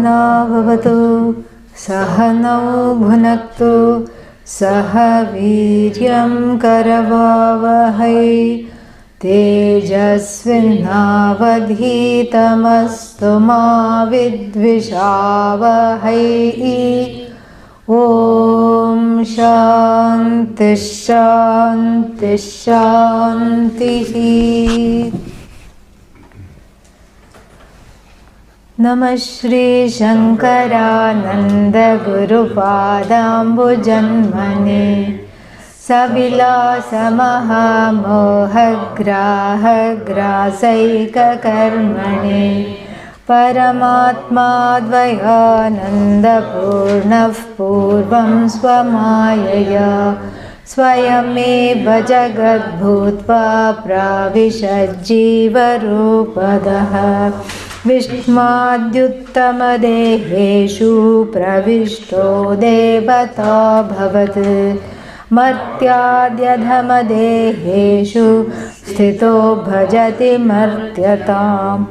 भवतु सहनौ भुनक्तु सह वीर्यं करवावहै तेजस्विनावधीतमस्तु मा विद्विषावहै। ॐ शान्ति शान्ति शान्तिः। नमः श्री शंकरानंद गुरुपादाम्बुजन्मने सविलासमहामोहग्राहग्रासैककर्मणे परमात्माद्वयानन्दपूर्णः पूर्वं स्वमायया स्वयमेव जगद्भूत्वा प्राविशज्जीवरूपदः विष्माद्युत्तमदेहेषु प्रविष्टो देवताभवत् मर्त्याद्यधमदेहेषु स्थितो भजति मर्त्यताम्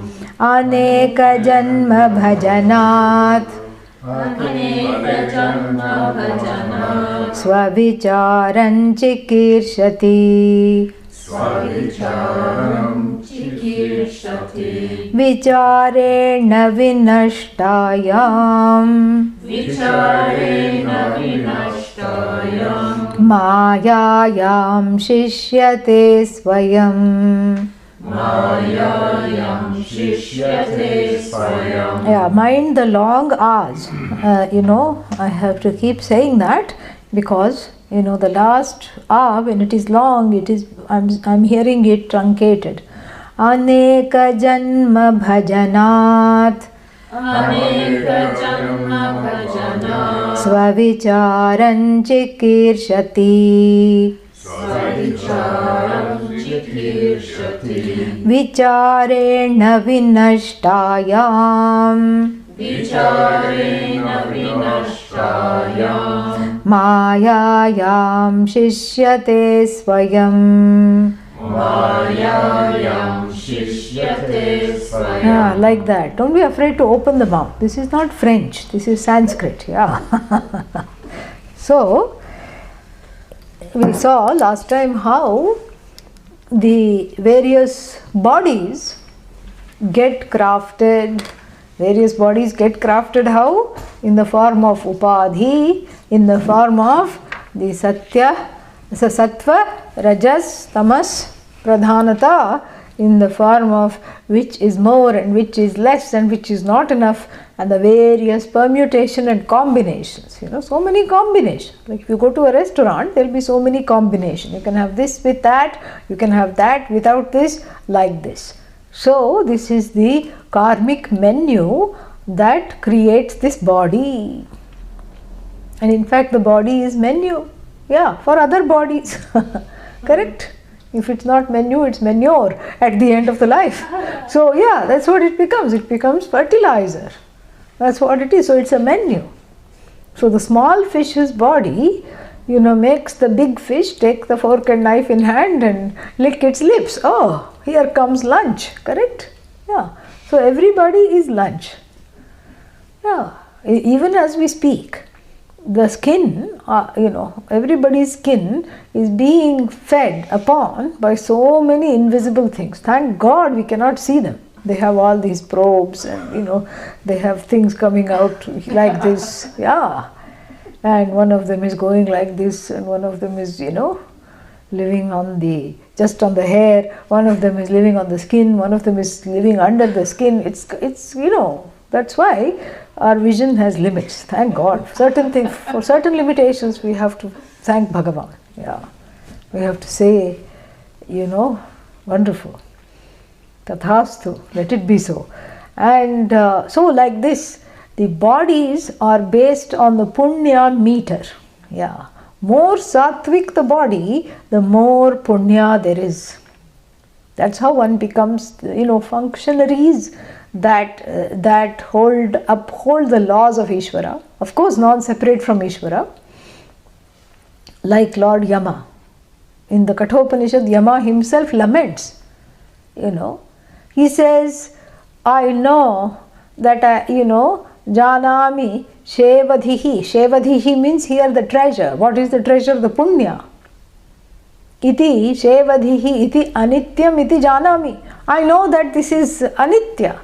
अनेकजन्मभजनात् स्वविचारं चिकीर्षति विचारेण विनष्टायाम् मायायां शिष्यते स्वयं। Yeah, mind the long hours. I have to keep saying that because the last hour when it is long, I'm hearing it truncated. Aneka janma bhajanat svavicharan chikirshati vicharena vinashtayam मायायां शिष्यते स्वयं। Yeah, like that. Don't be afraid to open the mouth. This is not French. This is Sanskrit. Yeah. So, we saw last time how the various bodies get crafted. Various bodies get crafted how? In the form of upadhi, in the form of the satya, sattva, rajas, tamas, pradhanata, in the form of which is more and which is less and which is not enough, and the various permutation and combinations. So many combinations. Like if you go to a restaurant, there will be so many combinations. You can have this with that, you can have that without this, like this. So this is the karmic menu that creates this body. And in fact the body is menu, for other bodies. Correct? If it's not menu, it's manure at the end of the life. So that's what it becomes. It becomes fertilizer. That's what it is. So it's a menu. So the small fish's body, makes the big fish take the fork and knife in hand and lick its lips. Oh, here comes lunch. Correct? Yeah. So everybody is lunch. Yeah. Even as we speak, the skin, everybody's skin is being fed upon by so many invisible things. Thank God we cannot see them. They have all these probes and, they have things coming out like this. Yeah. And one of them is going like this and one of them is, living on just on the hair. One of them is living on the skin. One of them is living under the skin. It's that's why our vision has limits. Thank God. Certain things, for certain limitations, we have to thank Bhagavan. Yeah. We have to say, wonderful. Tathastu. Let it be so. And so like this, the bodies are based on the punya meter. Yeah. More sattvic the body, the more punya there is. That's how one becomes, functionaries that uphold the laws of Ishvara. Of course, non-separate from Ishvara. Like Lord Yama. In the Kathopanishad, Yama himself laments. He says, I know that janami shevadhihi. Shevadhihi means here the treasure. What is the treasure? The punya. Iti shevadhihi iti anityam iti janami. I know that this is anitya,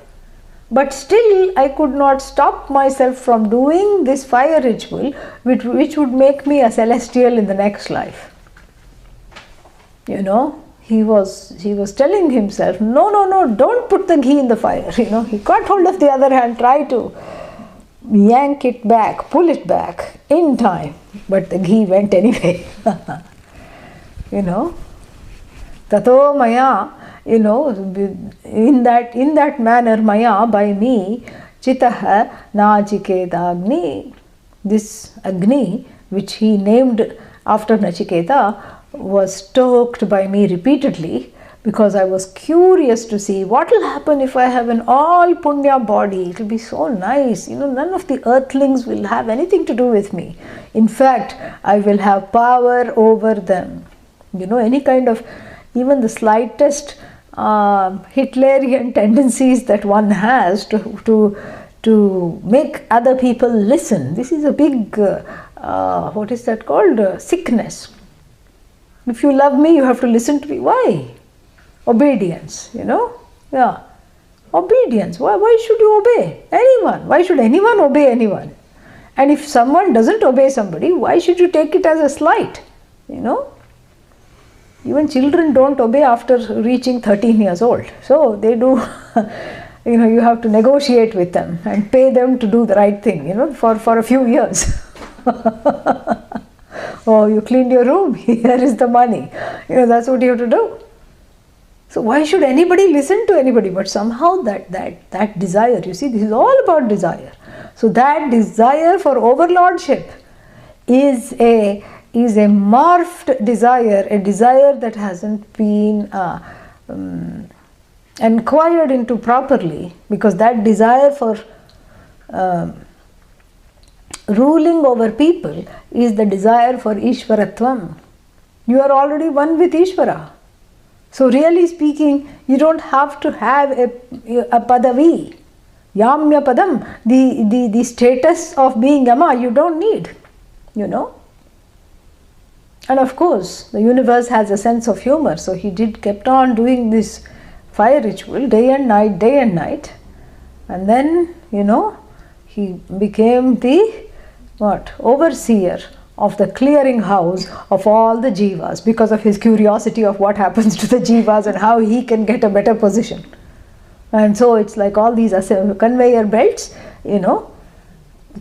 but still I could not stop myself from doing this fire ritual, which would make me a celestial in the next life. You know, he was telling himself, no, don't put the ghee in the fire. You know, he caught hold of the other hand, tried to yank it back, pull it back in time, but the ghee went anyway. You know, tato maya, you know, in that manner, maya, by me, chitaha nachiketa agni, this agni which he named after Nachiketa was stoked by me repeatedly, because I was curious to see what will happen if I have an all punya body. It will be so nice. You know, none of the earthlings will have anything to do with me. In fact, I will have power over them. You know, any kind of, even the slightest Hitlerian tendencies that one has to make other people listen. This is a big, what is that called? Sickness. If you love me, you have to listen to me. Why? Obedience, you know? Yeah. Obedience. Why should you obey anyone? Why should anyone obey anyone? And if someone doesn't obey somebody, why should you take it as a slight? You know? Even children don't obey after reaching 13 years old. So they do, you know, you have to negotiate with them and pay them to do the right thing, you know, for a few years. Oh, you cleaned your room, here is the money. You know, that's what you have to do. So why should anybody listen to anybody? But somehow that desire, you see, this is all about desire. So that desire for overlordship is a morphed desire, a desire that hasn't been inquired into properly, because that desire for ruling over people is the desire for Ishvaratvam. You are already one with Ishvara. So really speaking, you don't have to have a padavi, yamya padam, the status of being yama, you don't need, you know. And of course, the universe has a sense of humor, so he kept on doing this fire ritual day and night, and then, you know, he became the overseer of the clearing house of all the jivas, because of his curiosity of what happens to the jivas and how he can get a better position. And so it's like all these conveyor belts, you know,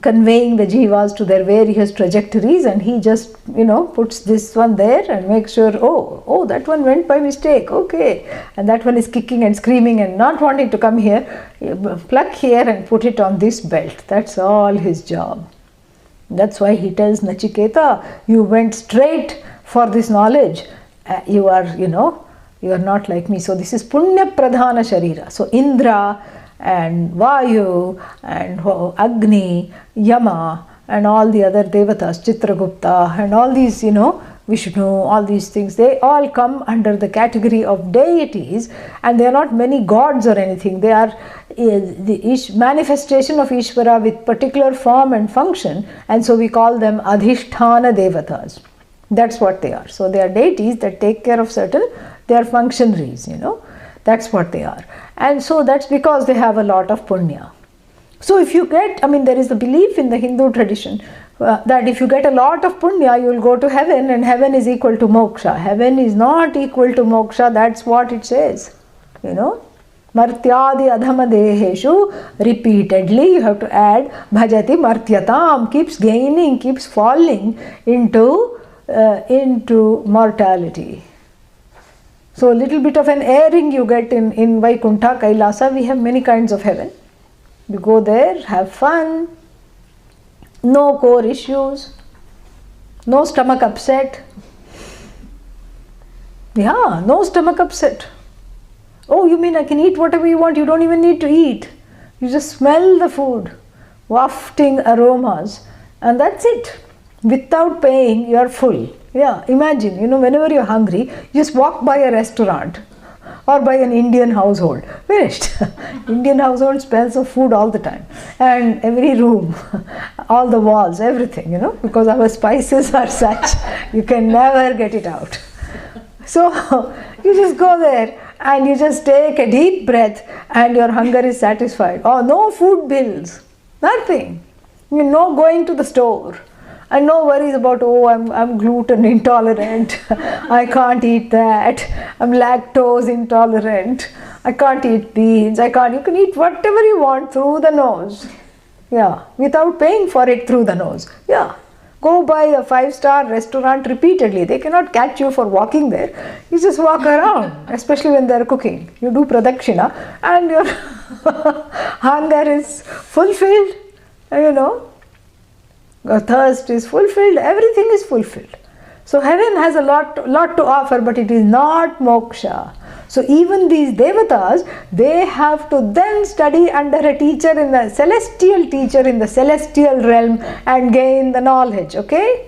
conveying the jivas to their various trajectories, and he just, you know, puts this one there and makes sure, oh, that one went by mistake, okay, and that one is kicking and screaming and not wanting to come here, pluck here and put it on this belt. That's all his job. That's why he tells Nachiketa, you went straight for this knowledge. You are, you know, you are not like me. So this is Punya Pradhana Sharira. So Indra and Vayu and Agni, Yama and all the other devatas, Chitragupta and all these, you know, Vishnu, all these things, they all come under the category of deities, and they are not many gods or anything. They are the manifestation of Ishvara with particular form and function, and so we call them Adhishthana Devatas. That's what they are. So they are deities that take care of certain, they are functionaries, you know, that's what they are. And so that's because they have a lot of punya. So if you get, I mean, there is the belief in the Hindu tradition that if you get a lot of punya, you will go to heaven, and heaven is equal to moksha. Heaven is not equal to moksha, that's what it says, you know. Martyadi adhama deheshu, repeatedly you have to add bhajati martyatam, keeps gaining, keeps falling into mortality. So a little bit of an airing you get in Vaikuntha, Kailasa. We have many kinds of heaven. You go there, have fun, no core issues, no stomach upset. Yeah, no stomach upset. Oh, you mean I can eat whatever you want? You don't even need to eat. You just smell the food, wafting aromas, and that's it. Without paying, you are full. Yeah, imagine, you know, whenever you're hungry, you just walk by a restaurant. or by an Indian household. Finished. Indian household smells of food all the time, and every room, all the walls, everything, because our spices are such, you can never get it out. So you just go there and you just take a deep breath and your hunger is satisfied. Oh, no food bills, nothing. No going to the store. And no worries about, oh, I'm gluten intolerant, I can't eat that, I'm lactose intolerant, I can't eat beans, you can eat whatever you want through the nose. Yeah, without paying for it through the nose. Yeah, go by a 5-star restaurant repeatedly. They cannot catch you for walking there. You just walk around, especially when they're cooking. You do pradakshina and your hunger is fulfilled, Your thirst is fulfilled, everything is fulfilled. So heaven has a lot to offer, but it is not moksha. So even these devatas, they have to then study under a teacher in the celestial realm and gain the knowledge, okay?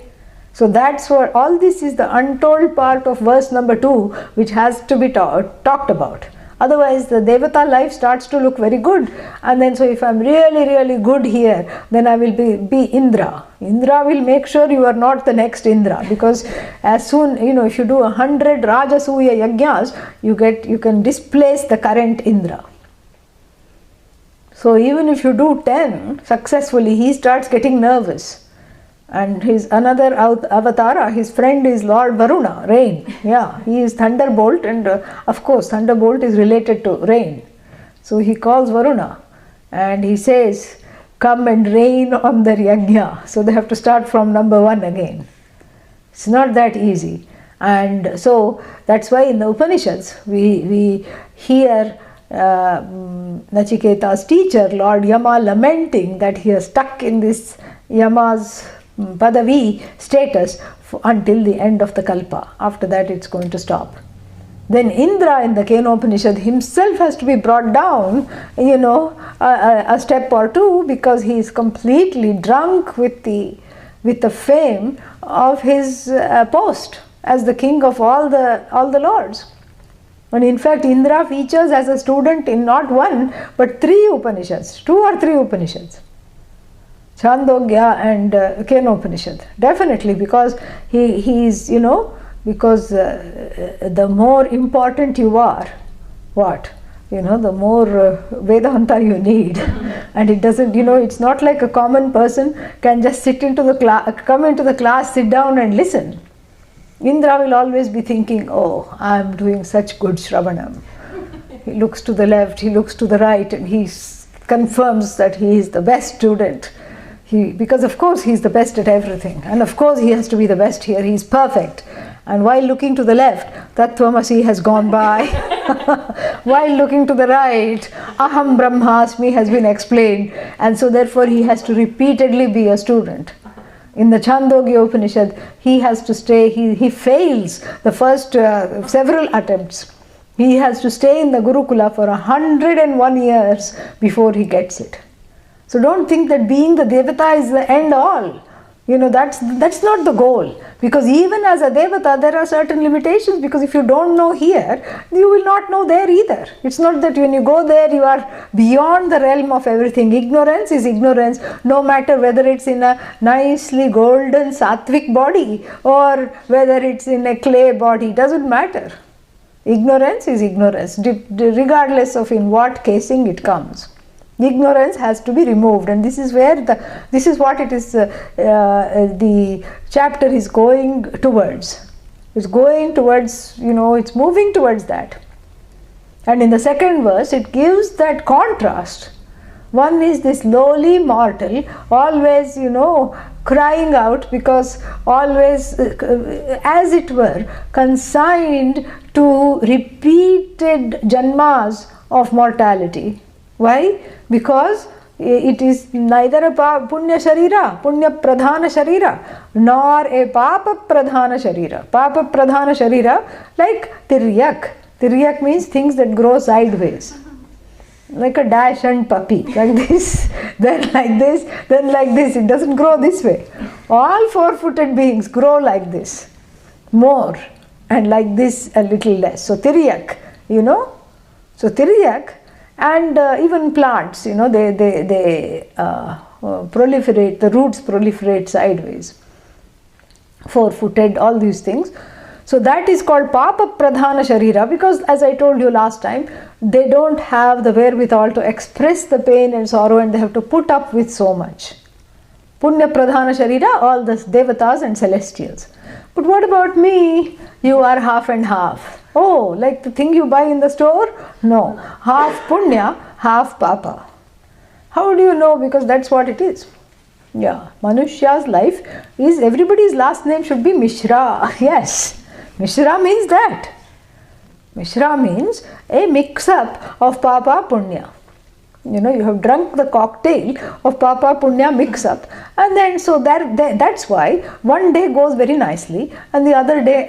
So that's what, all this is the untold part of verse number 2, which has to be talked about. Otherwise, the Devata life starts to look very good. And then, so if I'm really, really good here, then I will be Indra. Indra will make sure you are not the next Indra. Because as soon, if you do 100 Rajasuya Yajnas, you can displace the current Indra. So even if you do 10 successfully, he starts getting nervous. And his another avatara, his friend is Lord Varuna, rain. Yeah, he is thunderbolt, and of course thunderbolt is related to rain. So he calls Varuna and he says, come and rain on the yajna. So they have to start from number 1 again. It's not that easy. And so that's why in the Upanishads we hear Nachiketa's teacher, Lord Yama, lamenting that he is stuck in this Yama's Padavi status until the end of the Kalpa. After that it's going to stop. Then Indra in the Kenopanishad himself has to be brought down, a step or two, because he is completely drunk with the fame of his post as the king of all the lords. And in fact, Indra features as a student in not 1 but 3 Upanishads, 2 or 3 Upanishads. Chandogya and Kenopanishad. Definitely, because he is, because the more important you are, the more Vedanta you need. And it doesn't, it's not like a common person can just come into the class, sit down and listen. Indra will always be thinking, oh, I'm doing such good Shravanam. He looks to the left, he looks to the right, and he confirms that he is the best student. Because of course he is the best at everything, and of course he has to be the best here, he is perfect. And while looking to the left, Tattvamasi has gone by. While looking to the right, Aham Brahmasmi has been explained, and so therefore he has to repeatedly be a student. In the Chandogya Upanishad, he has to stay, he fails the first several attempts. He has to stay in the Gurukula for 101 years before he gets it. So don't think that being the Devata is the end all. That's not the goal. Because even as a Devata, there are certain limitations, because if you don't know here, you will not know there either. It's not that when you go there, you are beyond the realm of everything. Ignorance is ignorance, no matter whether it's in a nicely golden sattvic body or whether it's in a clay body, doesn't matter. Ignorance is ignorance, regardless of in what casing it comes. Ignorance has to be removed, and this is what the chapter is going towards. It's going towards, it's moving towards that. And in the second verse, it gives that contrast. One is this lowly mortal, always, crying out, because always, as it were, consigned to repeated janmas of mortality. Why? Because it is neither a punya pradhana sharira, nor a papa pradhana sharira. Papa pradhana sharira, like tiryak. Tiryak means things that grow sideways. Like a Dachshund puppy, like this, then like this, then like this. It doesn't grow this way. All 4-footed beings grow like this, more, and like this a little less. So tiryak you know. So Tiryak, and even plants, you know, they proliferate, the roots proliferate sideways, four-footed, all these things. So that is called Papa Pradhana Sharira, because as I told you last time, they don't have the wherewithal to express the pain and sorrow, and they have to put up with so much. Punya Pradhana Sharira, all the devatas and celestials. But what about me? You are half and half. Oh, like the thing you buy in the store? No. Half Punya, half Papa. How do you know? Because that's what it is. Yeah. Manushya's life is, everybody's last name should be Mishra. Yes. Mishra means that. Mishra means a mix-up of Papa Punya. You know, you have drunk the cocktail of Papa Punya mix-up, and then so that's why one day goes very nicely and the other day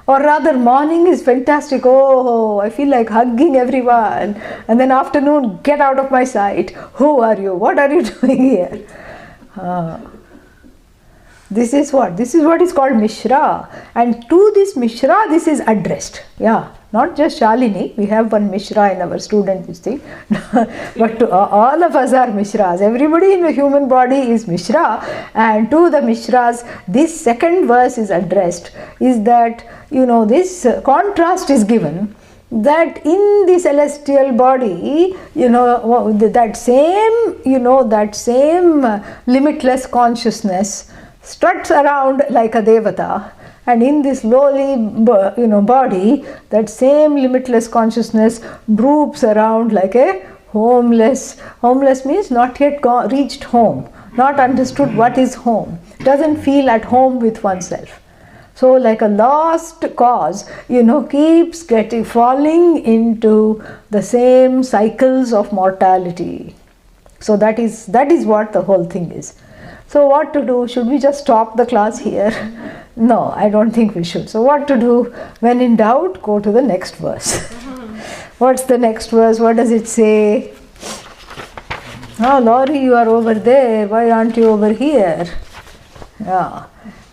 or rather morning is fantastic, oh I feel like hugging everyone, and then afternoon, get out of my sight, who are you, what are you doing here? This is what is called Mishra, and to this Mishra this is addressed. Yeah, not just Shalini, we have one Mishra in our student this thing, but to all of us are Mishras. Everybody in the human body is Mishra, and to the Mishras this second verse is addressed, is that, you know, this contrast is given, that in the celestial body, you know, that same limitless consciousness struts around like a devata, and in this lowly, you know, body, that same limitless consciousness broods around like a homeless. Homeless means not yet reached home, not understood what is home, doesn't feel at home with oneself. So like a lost cause, you know, keeps falling into the same cycles of mortality. So that is what the whole thing is. So what to do? Should we just stop the class here? No, I don't think we should. So what to do? When in doubt, go to the next verse. What's the next verse? What does it say? Oh, Laurie, you are over there. Why aren't you over here? Yeah.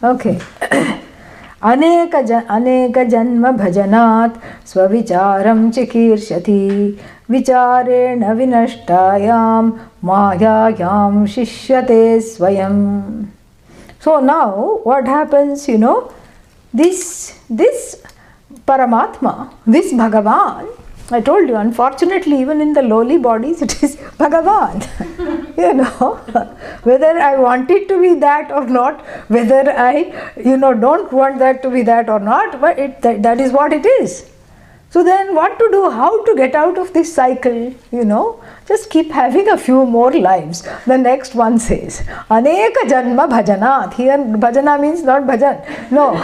Okay. अनेक जन्म भजनात् स्वविचारं चिकीर्षति विचारेण विनष्टायां मायायां शिष्यते स्वयं. So now what happens, you know, this Paramatma, this Bhagavan, I told you, unfortunately, even in the lowly bodies, it is Bhagavan. You know, whether I want it to be that or not, whether I, you know, don't want that to be that or not, but that is what it is. So then what to do, how to get out of this cycle, you know, just keep having a few more lives. The next one says, Aneka Janma Bhajanat. Here bhajana means not bhajan, no.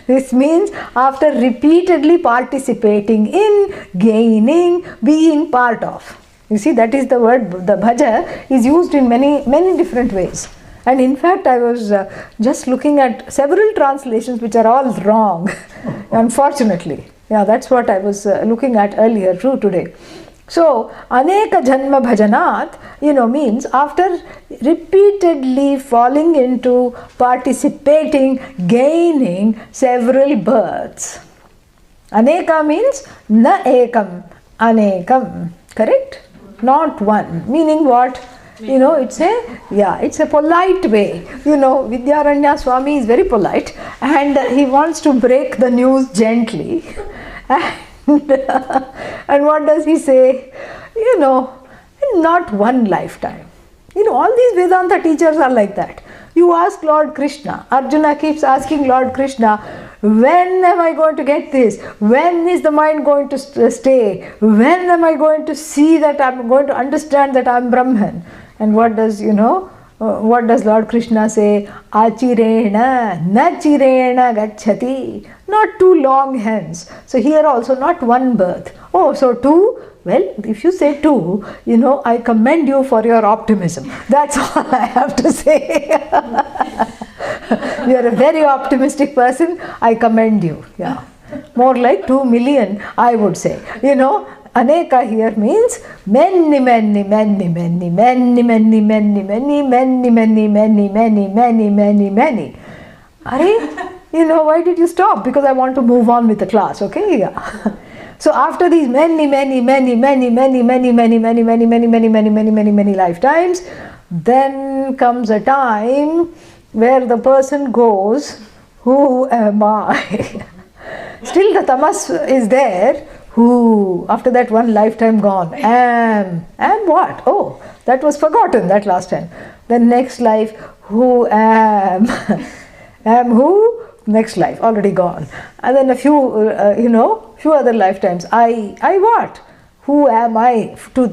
This means after repeatedly participating in, gaining, being part of. You see, that is the word, the bhaja is used in many different ways. And in fact, I was just looking at several translations which are all wrong, unfortunately. Yeah, that's what I was looking at earlier too today. So, Aneka Janma Bhajanat, you know, means after repeatedly falling into, participating, gaining several births. Aneka means na ekam, anekam, correct? Not one. Meaning what? You know, it's a polite way. You know, Vidyaranya Swami is very polite, and he wants to break the news gently. And what does he say? You know, not one lifetime. You know, all these Vedanta teachers are like that. You ask Lord Krishna, Arjuna keeps asking Lord Krishna, when am I going to get this? When is the mind going to stay? When am I going to see that I'm going to understand that I'm Brahman? And what does, you know, what does Lord Krishna say? Achirena, nachirena gacchati. Not too long hence. So here also not one birth. Oh, so two? Well, if you say two, you know, I commend you for your optimism. That's all I have to say. You are a very optimistic person. I commend you. Yeah. More like 2 million, I would say. You know, Aneka here means many, many, many, many, many, many, many, many, many, many, many, many, many, many, many. Are why did you stop? Because I want to move on with the class, okay? Yeah. So after these many lifetimes, then comes a time where the person goes, who am I? Still the tamas is there. Who, after that one lifetime gone, am what? Oh, that was forgotten that last time. Then next life, who am? Am who? Next life, already gone. And then a few, few other lifetimes. I what? Who am I? To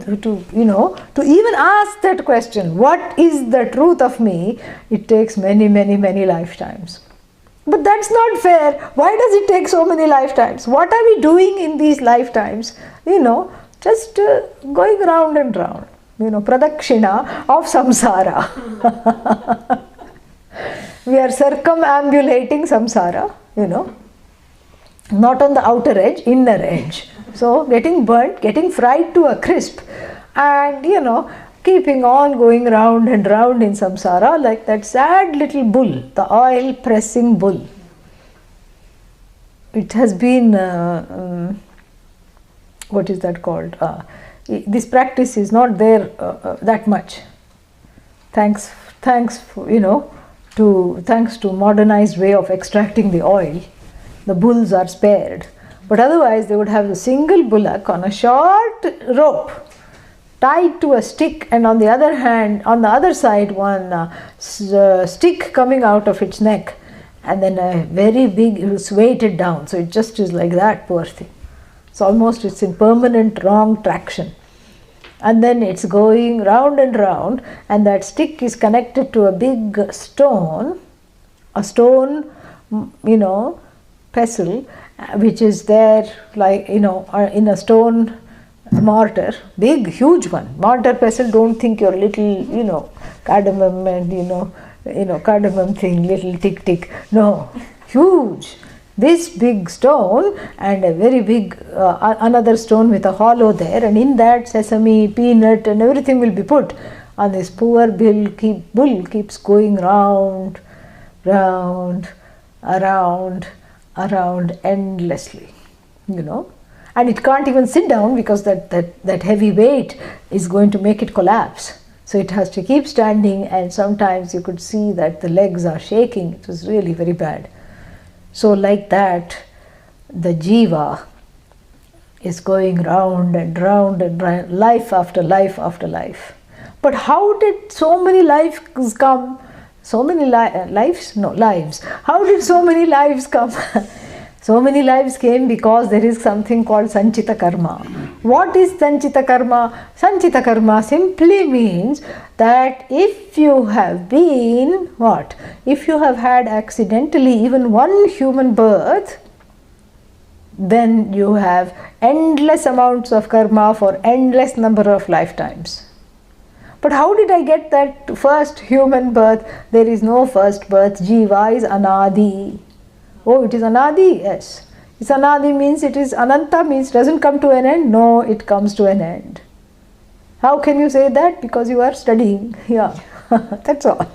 even ask that question, what is the truth of me? It takes many lifetimes. But that's not fair. Why does it take so many lifetimes? What are we doing in these lifetimes? Just going round and round. Pradakshina of samsara. We are circumambulating samsara, not on the outer edge, inner edge. So getting burnt, getting fried to a crisp, and keeping on going round and round in samsara like that sad little bull, the oil pressing bull. It has been, what is that called? This practice is not there that much. Thanks to modernized way of extracting the oil, the bulls are spared. But otherwise they would have a single bullock on a short rope tied to a stick, and on the other side one stick coming out of its neck, and then a very big, it was weighted down, so it just is like that, poor thing. It's in permanent wrong traction. And then it's going round and round, and that stick is connected to a big stone, pestle, which is there like, in a stone mortar, big, huge one. Mortar pestle, don't think your little, cardamom and, cardamom thing, little tick. No, huge. This big stone and a very big another stone with a hollow there, and in that sesame, peanut and everything will be put. And this poor bull keeps going round, around endlessly, and it can't even sit down because that heavy weight is going to make it collapse. So it has to keep standing, and sometimes you could see that the legs are shaking. It was really very bad. So like that, the jiva is going round and round and round, life after life after life. But how did so many lives come? So many lives? No, lives. How did so many lives come? So many lives came because there is something called Sanchita Karma. What is Sanchita Karma? Sanchita Karma simply means that if you have been, what? If you have had accidentally even one human birth, then you have endless amounts of karma for endless number of lifetimes. But how did I get that first human birth? There is no first birth. Jiva is anadi. Oh, it is anadi? Yes. It's anadi means it is ananta, means doesn't come to an end. No, it comes to an end. How can you say that? Because you are studying. Yeah, that's all.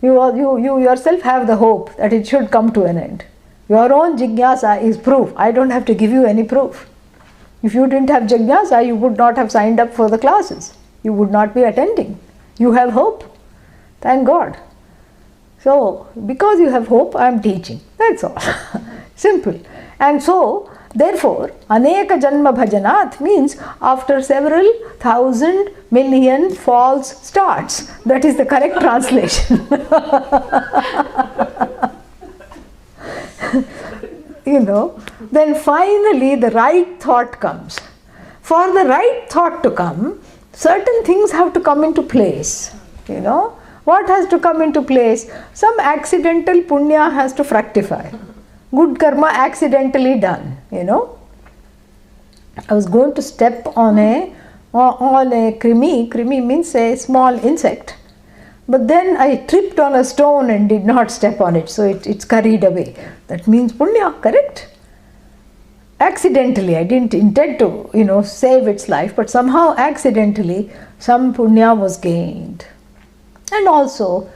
You yourself have the hope that it should come to an end. Your own jignasa is proof. I don't have to give you any proof. If you didn't have jignasa, you would not have signed up for the classes. You would not be attending. You have hope. Thank God. So, because you have hope, I am teaching. That's all. Simple. And so, therefore, Aneka Janma Bhajanat means after several thousand million false starts. That is the correct translation. Then finally the right thought comes. For the right thought to come, certain things have to come into place. What has to come into place? Some accidental punya has to fructify. Good karma accidentally done, I was going to step on a krimi. Krimi means a small insect. But then I tripped on a stone and did not step on it, so it's carried away. That means punya, correct? Accidentally, I didn't intend to, save its life, but somehow accidentally some punya was gained. And also,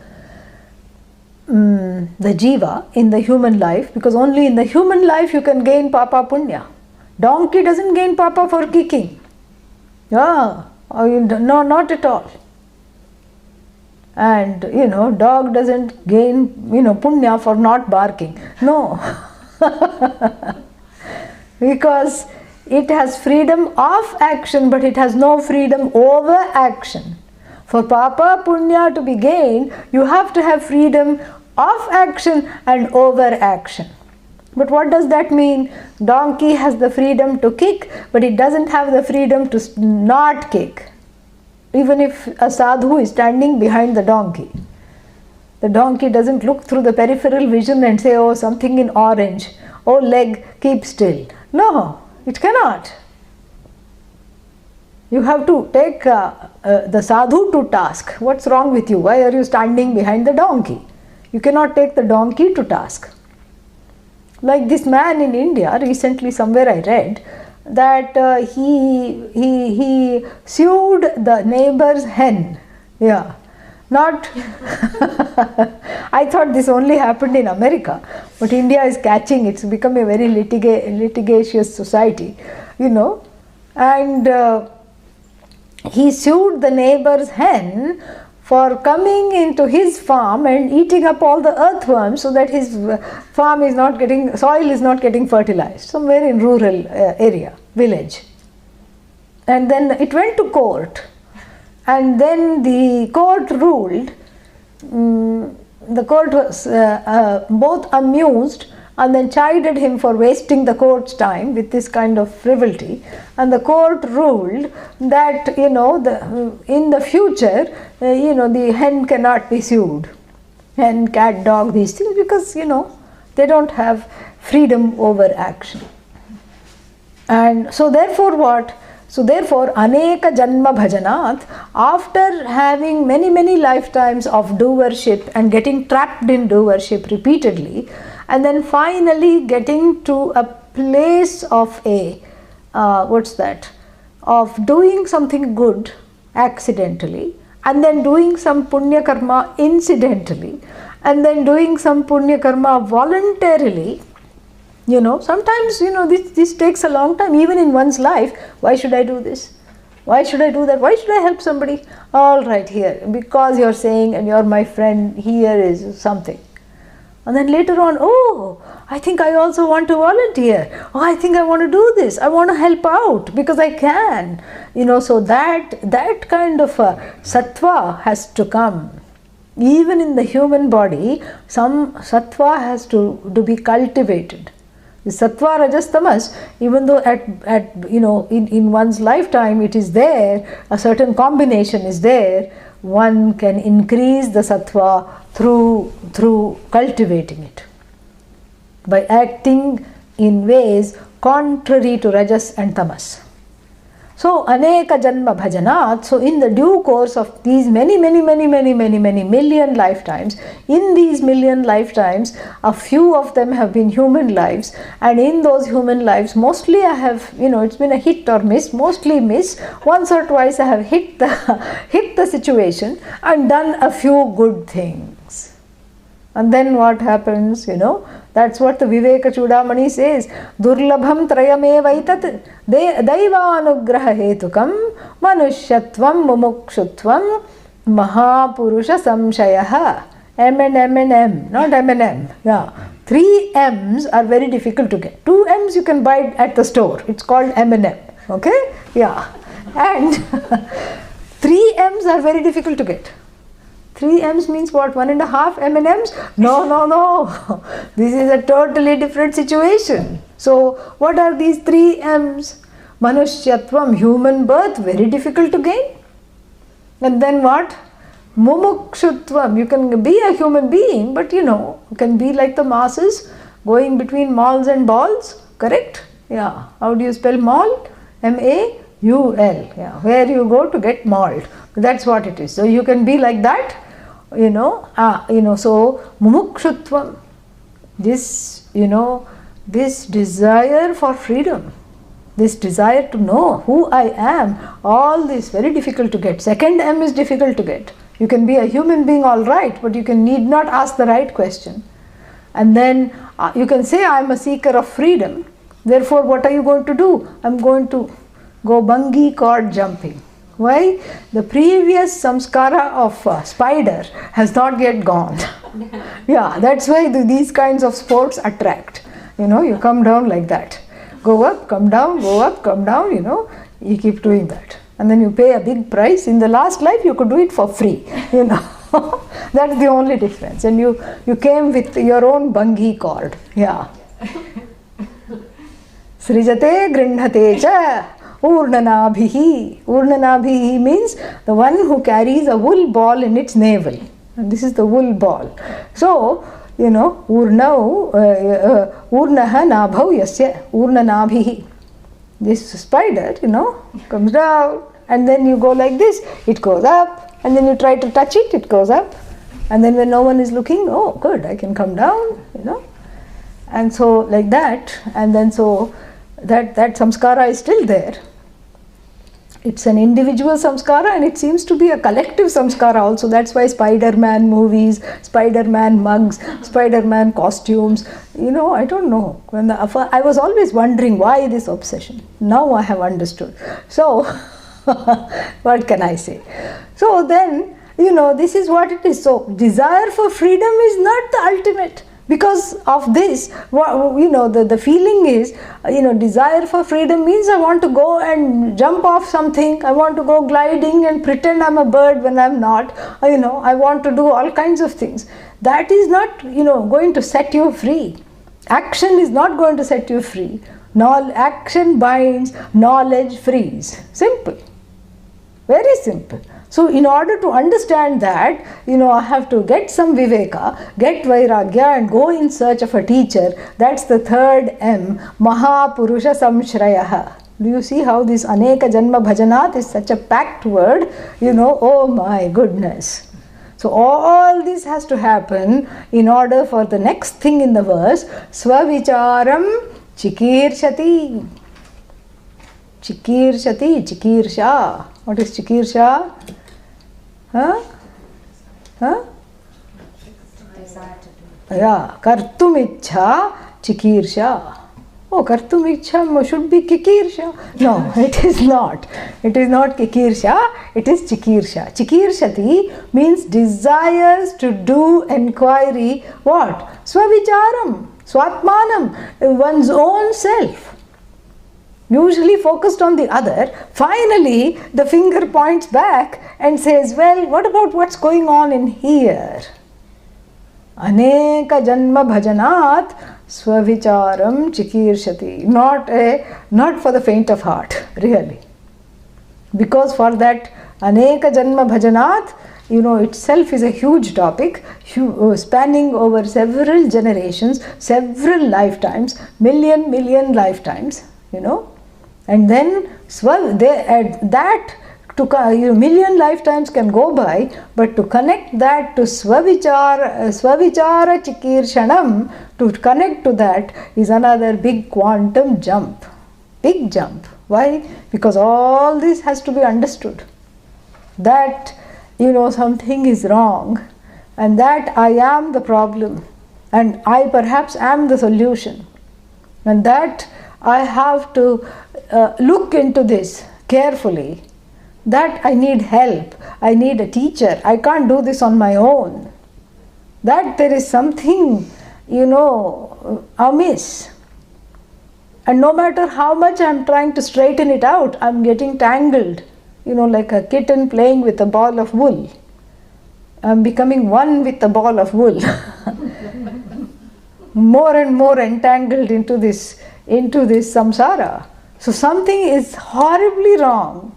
the jiva in the human life, because only in the human life you can gain papa punya. Donkey doesn't gain papa for kicking. Yeah, no, not at all. And dog doesn't gain punya for not barking. No. Because it has freedom of action, but it has no freedom over action. For papa punya to be gained, you have to have freedom of action and over action. But what does that mean? Donkey has the freedom to kick, but it doesn't have the freedom to not kick. Even if a sadhu is standing behind the donkey doesn't look through the peripheral vision and say, oh, something in orange, oh, leg, keep still. No, it cannot. You have to take the sadhu to task. What's wrong with you? Why are you standing behind the donkey? You cannot take the donkey to task. Like this man in India, recently somewhere I read that he sued the neighbor's hen. Yeah. Not I thought this only happened in America, but India is catching. It's become a very litigious society, and he sued the neighbor's hen for coming into his farm and eating up all the earthworms, so that his farm is not getting, soil is not getting fertilized, somewhere in rural area, village. And then it went to court, and then the court ruled, the court was both amused and then chided him for wasting the court's time with this kind of frivolity. And the court ruled that, in the future, the hen cannot be sued. Hen, cat, dog, these things, because, they don't have freedom over action. And so therefore what? So therefore, aneka janma bhajanat, after having many lifetimes of doership and getting trapped in doership repeatedly, and then finally getting to a place of of doing something good accidentally, and then doing some punya karma incidentally, and then doing some punya karma voluntarily. Sometimes, this takes a long time, even in one's life. Why should I do this? Why should I do that? Why should I help somebody? All right, here, because you're saying and you're my friend, here is something. And then later on, oh, I think I also want to volunteer. Oh, I think I want to do this. I want to help out because I can. So that kind of sattva has to come. Even in the human body, some sattva has to be cultivated. The sattva, rajas, tamas, even though in one's lifetime it is there, a certain combination is there, one can increase the sattva through cultivating it, by acting in ways contrary to rajas and tamas. So, aneka janma bhajanat, so in the due course of these many million lifetimes, in these million lifetimes, a few of them have been human lives, and in those human lives, mostly I have, it's been a hit or miss, mostly miss. Once or twice I have hit the situation and done a few good things. And then what happens, that's what the Viveka Chudamani says. Durlabham trayamevaitat daivanugraha hetukam manushyatvam mumukshutvam mahapurusha samshayaha. M and M and M, not M and M. Yeah. 3 M's are very difficult to get. 2 M's you can buy at the store. It's called M and M. Okay? Yeah. And 3 M's are very difficult to get. 3 M's means what? 1.5 M&M's? No. This is a totally different situation. So, what are these 3 M's? Manushyatvam, human birth, very difficult to gain. And then what? Mumukshutvam, you can be a human being, but you can be like the masses, going between malls and balls, correct? Yeah. How do you spell mall? M-A-U-L. Yeah. Where you go to get mauled. That's what it is. So, you can be like that. So mumukshutvam, this desire for freedom, this desire to know who I am, all this very difficult to get. Second M is difficult to get. You can be a human being all right, but you need not ask the right question. And then you can say, I am a seeker of freedom. Therefore, what are you going to do? I'm going to go bungee cord jumping. Why? The previous samskara of spider has not yet gone. Yeah, that's why these kinds of sports attract. You come down like that. Go up, come down, go up, come down, you keep doing that. And then you pay a big price. In the last life, you could do it for free, That's the only difference. And you came with your own bungee cord. Yeah. Srijate grinhate cha urnanabhihi. Urnanabhihi means the one who carries a wool ball in its navel. And this is the wool ball. So, urnaha nabhau yasya urnanabhihi. This spider, comes down, and then you go like this, it goes up, and then you try to touch it, it goes up, and then when no one is looking, oh good, I can come down, and so like that, and then so that samskara is still there. It's an individual samskara, and it seems to be a collective samskara also. That's why Spider-Man movies, Spider-Man mugs, Spider-Man costumes, I don't know. I was always wondering why this obsession. Now I have understood. So, what can I say? So then, this is what it is. So, desire for freedom is not the ultimate. Because of this, the feeling is, desire for freedom means I want to go and jump off something, I want to go gliding and pretend I'm a bird when I'm not, I want to do all kinds of things. That is not, going to set you free. Action is not going to set you free. Action binds, knowledge frees. Simple. Very simple. So in order to understand that, I have to get some viveka, get vairagya and go in search of a teacher. That's the third M, Mahapurusha Samshrayaha. Do you see how this Aneka Janma Bhajanat is such a packed word? Oh my goodness. So all this has to happen in order for the next thing in the verse, Swavicharam Chikirshati. Chikirshati, Chikirsha. What is Chikirsha? Yeah, kartum ichha chikirsha. Oh, kartum ichha should be kikirsha. No, it is not. It is not kikirsha, it is chikirsha. Chikirshati means desires to do enquiry. What? Swavicharam, swatmanam, one's own self. Usually focused on the other, finally the finger points back and says, well, what about what's going on in here? Aneka janma bhajanat swavicharam chikirshati. Not for the faint of heart, really. Because for that aneka janma bhajanat, itself is a huge topic, spanning over several generations, several lifetimes, million lifetimes, And then million lifetimes can go by, but to connect that to swavichara chikirshanam, to connect to that is another big quantum jump. Big jump. Why? Because all this has to be understood. That, something is wrong, and that I am the problem, and I perhaps am the solution. And that I have to look into this carefully, that I need help, I need a teacher, I can't do this on my own, that there is something, amiss. And no matter how much I'm trying to straighten it out, I'm getting tangled, like a kitten playing with a ball of wool. I'm becoming one with the ball of wool. More and more entangled into this samsara. So something is horribly wrong,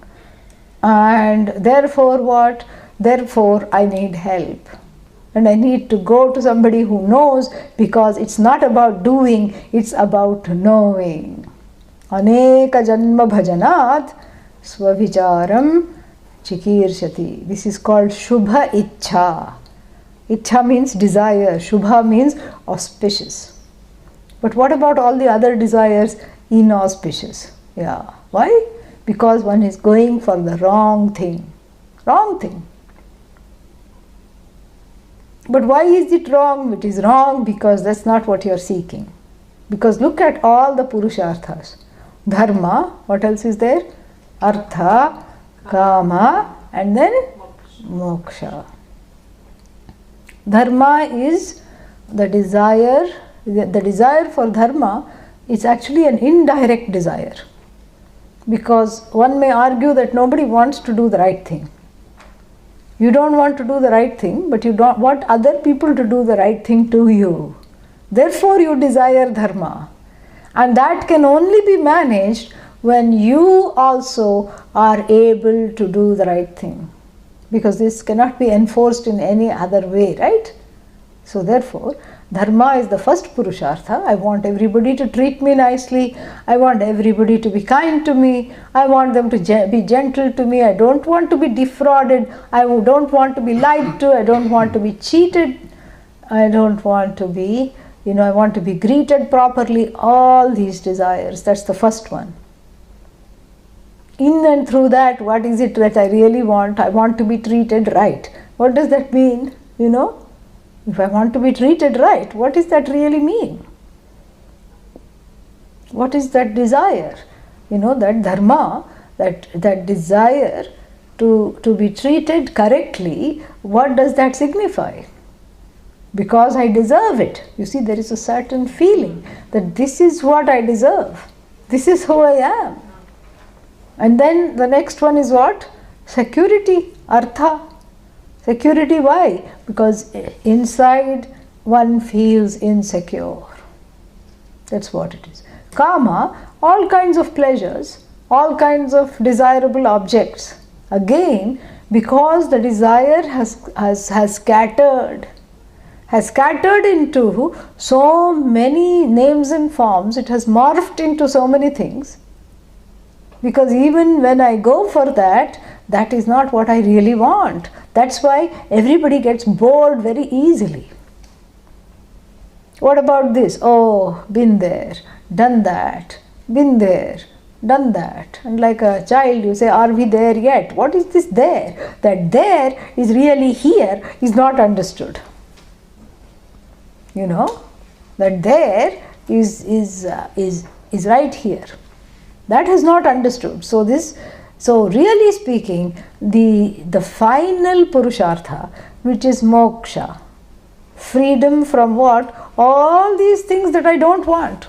and therefore what? Therefore I need help, and I need to go to somebody who knows, because it's not about doing, it's about knowing. Aneka janma bhajanat swavicharam chikirshati. This is called Shubha Ichha. Ichha means desire, Shubha means auspicious. But what about all the other desires? Inauspicious. Yeah. Why? Because one is going for the wrong thing. Wrong thing. But why is it wrong? It is wrong because that's not what you are seeking. Because look at all the Purusharthas. Dharma, what else is there? Artha, Kama, and then Moksha. Dharma is the desire, the desire for dharma is actually an indirect desire. Because one may argue that nobody wants to do the right thing. You don't want to do the right thing, but you don't want other people to do the right thing to you. Therefore, you desire dharma. And that can only be managed when you also are able to do the right thing. Because this cannot be enforced in any other way, right? So therefore, dharma is the first purushartha. I want everybody to treat me nicely. I want everybody to be kind to me. I want them to be gentle to me. I don't want to be defrauded. I don't want to be lied to. I don't want to be cheated. I don't want to be, I want to be greeted properly. All these desires, that's the first one. In and through that, what is it that I really want? I want to be treated right. What does that mean? If I want to be treated right, what does that really mean? What is that desire? That dharma, that desire to be treated correctly, what does that signify? Because I deserve it. You see, there is a certain feeling that this is what I deserve. This is who I am. And then the next one is what? Security, artha. Security, why? Because inside one feels insecure. That's what it is. Kama, all kinds of pleasures, all kinds of desirable objects. Again, because the desire has scattered into so many names and forms, it has morphed into so many things. Because even when I go for that, that is not what I really want. That's why everybody gets bored very easily. What about this? Oh, been there, done that, been there, done that. And like a child, you say, are we there yet? What is this there? That there is really here is not understood. That there is right here. That is not understood. So really speaking, the final purushartha, which is moksha, freedom from what? All these things that I don't want.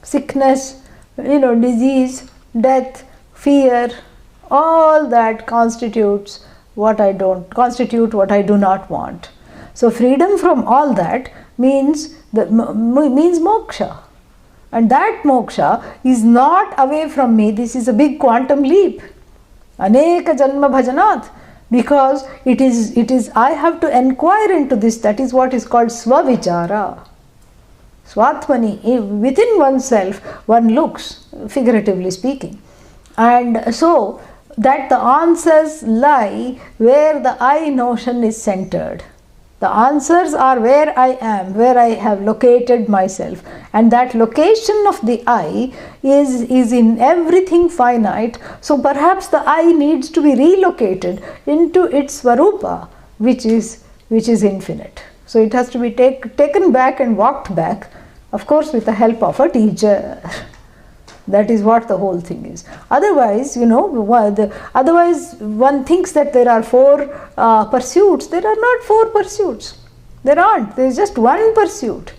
Sickness, disease, death, fear, all that constitute what I do not want. So freedom from all that means moksha. And that moksha is not away from me. This is a big quantum leap. Aneka janma bhajanat. Because it is I have to inquire into this. That is what is called swavichara. Swatmani. Within oneself, one looks, figuratively speaking. And so that the answers lie where the I notion is centered. The answers are where I am, where I have located myself. And that location of the I is in everything finite. So perhaps the I needs to be relocated into its Svarupa, which is infinite. So it has to be taken back and walked back, of course with the help of a teacher. That is what the whole thing is. Otherwise, otherwise one thinks that there are 4 pursuits. There are not 4 pursuits. There aren't. There is just one pursuit.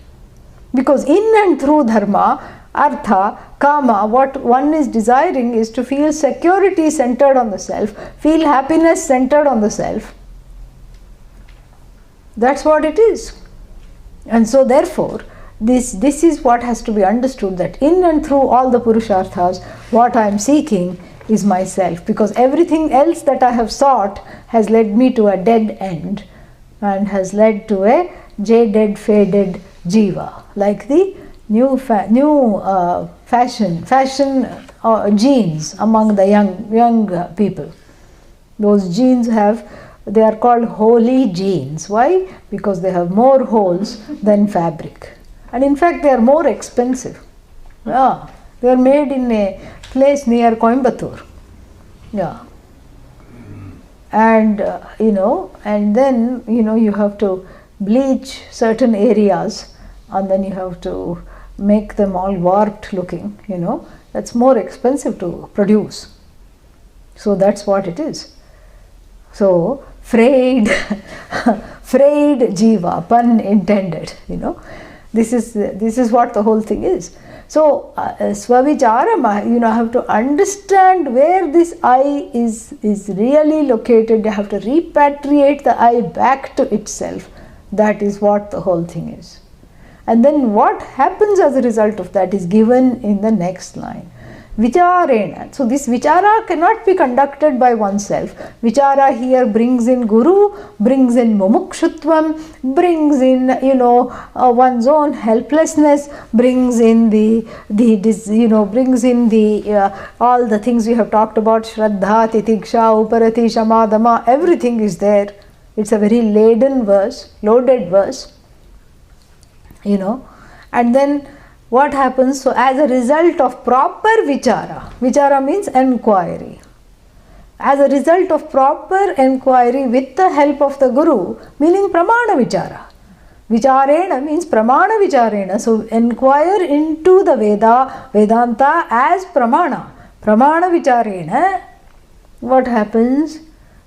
Because in and through dharma, artha, kama, what one is desiring is to feel security centered on the self, feel happiness centered on the self. That's what it is. And so therefore, this is what has to be understood, that in and through all the purusharthas, what I am seeking is myself, because everything else that I have sought has led me to a dead end and has led to a jaded, faded jiva, like the new fashion genes among the young people. Those genes they are called holy genes. Why? Because they have more holes than fabric. And in fact, they are more expensive. Yeah, they are made in a place near Coimbatore. Yeah, and and then you have to bleach certain areas and then you have to make them all warped looking, that's more expensive to produce. So that's what it is. So frayed, frayed jiva, pun intended, this is what the whole thing is. So swavicharam, I have to understand where this I is really located. I have to repatriate the I back to itself. That is what the whole thing is. And then what happens as a result of that is given in the next line. Vicharena. So this vichara cannot be conducted by oneself. Vichara here brings in guru, brings in mumukshutvam, brings in one's own helplessness, brings in brings in the all the things we have talked about, shraddha, titiksha, uparati, shamadama, everything is there. It's a very laden verse, loaded verse, and then what happens? So as a result of proper vichara means enquiry. As a result of proper enquiry with the help of the guru, meaning pramana vichara. Vicharena means pramana vicharena. So inquire into the Vedanta as pramana. Pramana vicharena, what happens?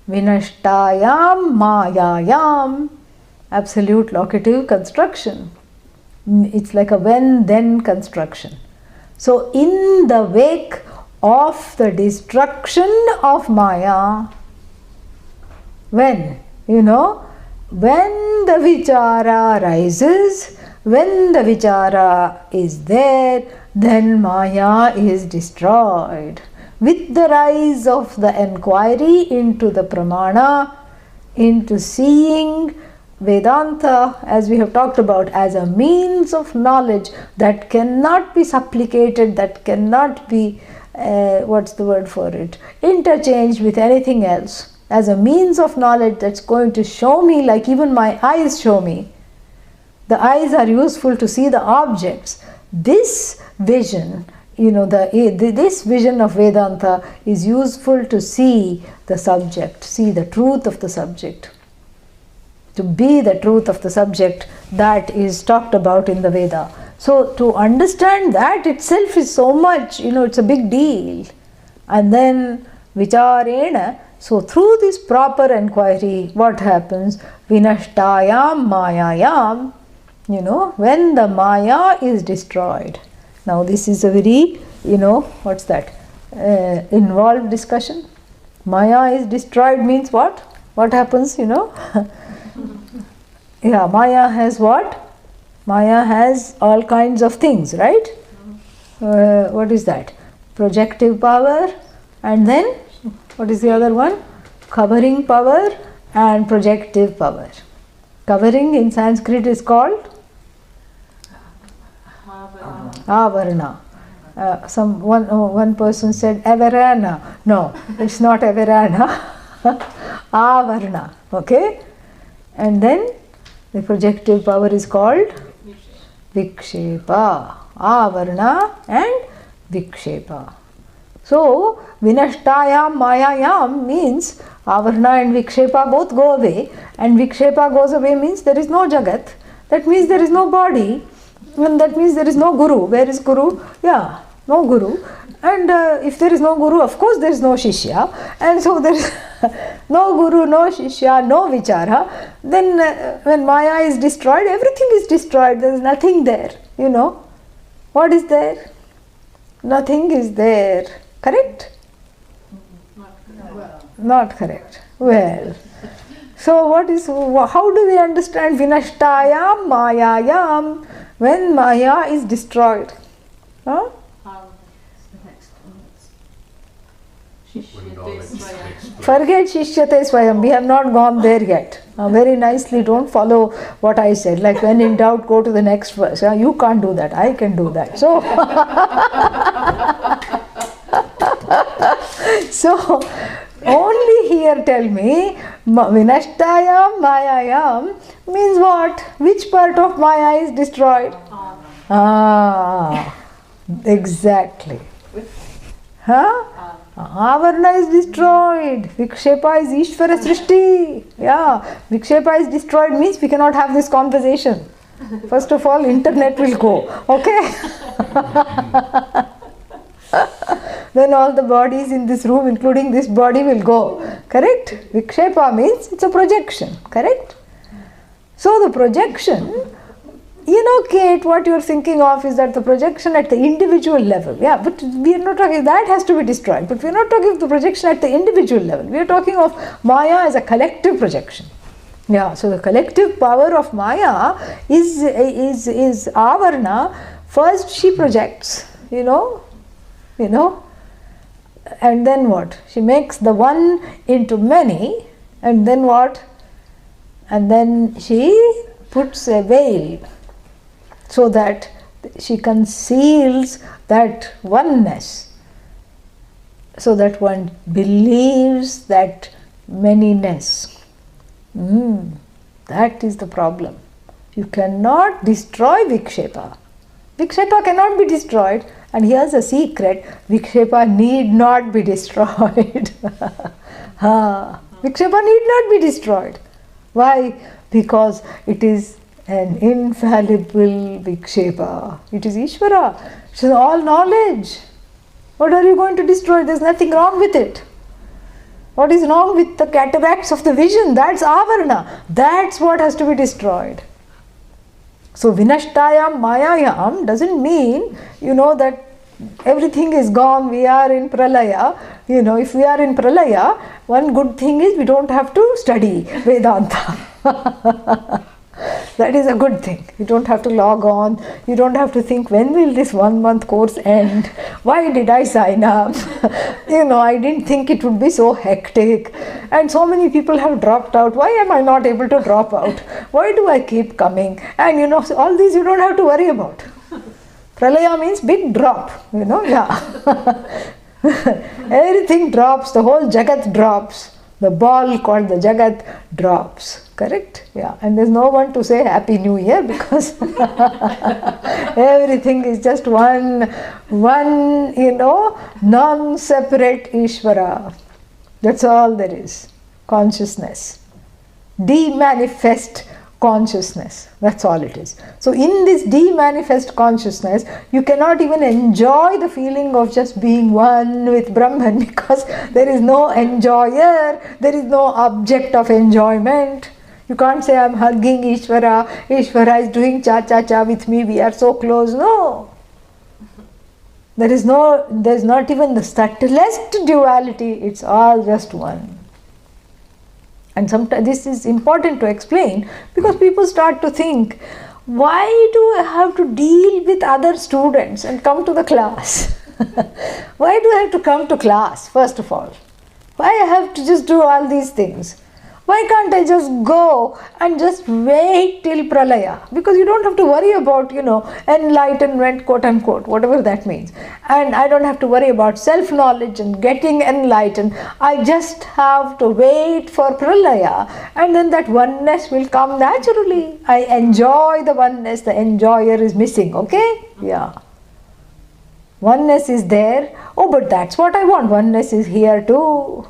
Vinashtayam mayayam. Absolute locative construction. It's like a when-then construction. So in the wake of the destruction of Maya, when the vichara rises, when the vichara is there, then Maya is destroyed. With the rise of the enquiry into the pramana, into seeing Vedanta, as we have talked about, as a means of knowledge that cannot be supplicated, that cannot be, interchanged with anything else, as a means of knowledge that's going to show me, like even my eyes show me. The eyes are useful to see the objects. This vision, this vision of Vedanta is useful to see the subject, see the truth of the subject. To be the truth of the subject that is talked about in the Veda. So to understand that itself is so much, it's a big deal. And then vicharena, so through this proper enquiry, what happens? Vinashtayam mayayam, when the Maya is destroyed. Now this is a very, involved discussion. Maya is destroyed means what? What happens, Yeah, Maya has what? Maya has all kinds of things, right? What is that? Projective power, and then what is the other one? Covering power and projective power. Covering in Sanskrit is called Avarna. One person said Avarana. No, it's not Avarana. Avarna. Okay? And then the projective power is called Vikshepa. Avarna and Vikshepa. So, Vinashtayam Mayayam means Avarna and Vikshepa both go away, and Vikshepa goes away means there is no Jagat. That means there is no body, and that means there is no Guru. Where is Guru? Yeah, no Guru. And if there is no Guru, of course there is no Shishya. And so there is no Guru, no Shishya, no Vichara. Then when Maya is destroyed, everything is destroyed. There is nothing there, What is there? Nothing is there. Correct? Not correct. Well, so how do we understand Vinashtayam Mayayam when Maya is destroyed? Huh? Forget Shishyate Swayam. We have not gone there yet. Very nicely, don't follow what I said. Like when in doubt, go to the next verse. You can't do that. I can do that. So, so only here tell me, Vinashtayam Mayayam means what? Which part of Maya is destroyed? Exactly. Huh? Avarna is destroyed. Vikshepa is Ishvara Srishti. Yeah, Vikshepa is destroyed means we cannot have this conversation. First of all, internet will go. Okay? Then all the bodies in this room, including this body, will go. Correct? Vikshepa means it's a projection. Correct? So the projection, Kate, what you're thinking of is that the projection at the individual level. Yeah, but we are not talking, that has to be destroyed. But we are not talking of the projection at the individual level. We are talking of Maya as a collective projection. Yeah, so the collective power of Maya is Avarna. First she projects, and then what? She makes the one into many, and then what? And then she puts a veil so that she conceals that oneness, so that one believes that manyness. That is the problem. You cannot destroy Vikshepa. Vikshepa cannot be destroyed, and here's a secret: Vikshepa need not be destroyed. Vikshepa need not be destroyed. Why? Because it is an infallible Vikshepa. It is Ishvara. It is all knowledge. What are you going to destroy? There's nothing wrong with it. What is wrong with the cataracts of the vision? That's Avarna. That's what has to be destroyed. So Vinashtayam Mayayam doesn't mean, that everything is gone, we are in Pralaya. If we are in Pralaya, one good thing is we don't have to study Vedanta. That is a good thing. You don't have to log on. You don't have to think, when will this 1 month course end? Why did I sign up? I didn't think it would be so hectic. And so many people have dropped out. Why am I not able to drop out? Why do I keep coming? And all these you don't have to worry about. Pralaya means big drop, yeah. Everything drops, the whole Jagat drops. The ball called the Jagat drops. Correct? Yeah. And there's no one to say Happy New Year because everything is just one, non-separate Ishvara. That's all there is. Consciousness. De-manifest consciousness. That's all it is. So in this de-manifest consciousness, you cannot even enjoy the feeling of just being one with Brahman because there is no enjoyer, there is no object of enjoyment. You can't say, I'm hugging Ishvara, Ishvara is doing cha-cha-cha with me, we are so close. No. There's not even the subtlest duality, it's all just one. And sometimes this is important to explain because people start to think, why do I have to deal with other students and come to the class? Why do I have to come to class, first of all? Why I have to just do all these things? Why can't I just go and just wait till Pralaya? Because you don't have to worry about, enlightenment, quote unquote, whatever that means. And I don't have to worry about self-knowledge and getting enlightened. I just have to wait for Pralaya and then that oneness will come naturally. I enjoy the oneness, the enjoyer is missing, okay? Yeah. Oneness is there. Oh, but that's what I want. Oneness is here too.